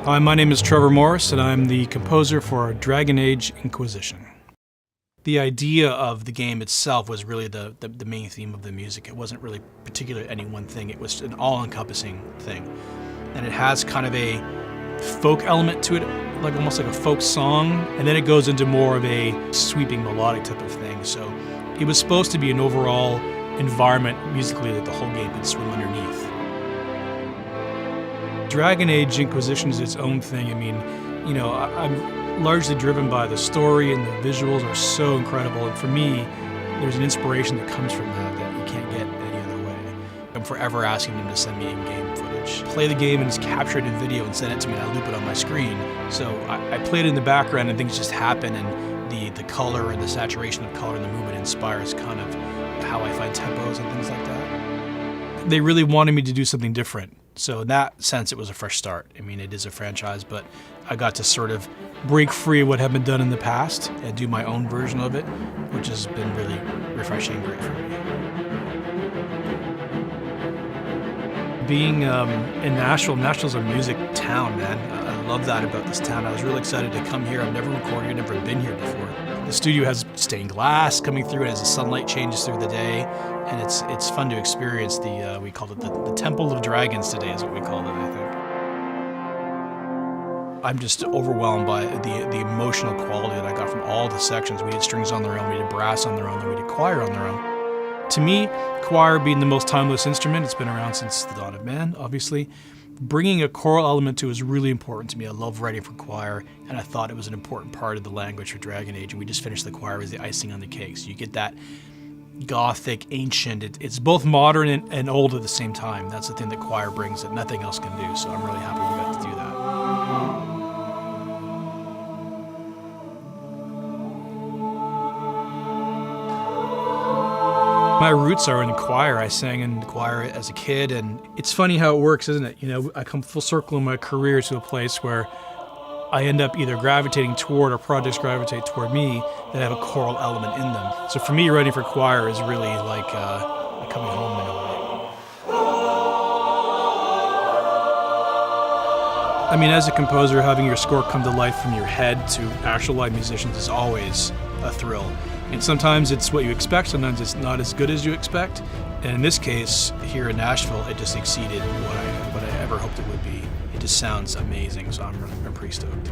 Hi, my name is Trevor Morris, and I'm the composer for Dragon Age Inquisition. The idea of the game itself was really the main theme of the music. It wasn't really particular to any one thing. It was an all-encompassing thing. And it has kind of a folk element to it, like almost like a folk song, and then it goes into more of a sweeping melodic type of thing. So it was supposed to be an overall environment musically that the whole game could swim underneath. Dragon Age Inquisition is its own thing. I mean, you know, I'm largely driven by the story, and the visuals are so incredible. And for me, there's an inspiration that comes from that you can't get any other way. I'm forever asking them to send me in-game footage. Play the game and just capture it in video and send it to me, and I loop it on my screen. So I play it in the background and things just happen, and the color and the saturation of color and the movement inspires kind of how I find tempos and things like that. They really wanted me to do something different. So in that sense, it was a fresh start. I mean, it is a franchise, but I got to sort of break free of what had been done in the past and do my own version of it, which has been really refreshing and great for me. Being in Nashville's a music town, man. I love that about this town. I was really excited to come here. I've never recorded, never been here before. The studio has stained glass coming through it as the sunlight changes through the day, and it's fun to experience the, we called it the Temple of Dragons today is what we called it, I think. I'm just overwhelmed by the emotional quality that I got from all the sections. We did strings on their own, we did brass on their own, then we did choir on their own. To me, choir being the most timeless instrument, it's been around since the dawn of man, obviously. Bringing a choral element to it is really important to me. I love writing for choir, and I thought it was an important part of the language for Dragon Age, and we just finished the choir as the icing on the cake. So you get that gothic, ancient, it's both modern and old at the same time. That's the thing that choir brings that nothing else can do, so I'm really happy we got to do that. My roots are in choir. I sang in choir as a kid, and it's funny how it works, isn't it? You know, I come full circle in my career to a place where I end up either gravitating toward, or projects gravitate toward me that have a choral element in them. So for me, writing for choir is really like coming home in a way. I mean, as a composer, having your score come to life from your head to actual live musicians is always a thrill. And sometimes it's what you expect, sometimes it's not as good as you expect. And in this case, here in Nashville, it just exceeded what I ever hoped it would be. It just sounds amazing, so I'm pretty stoked.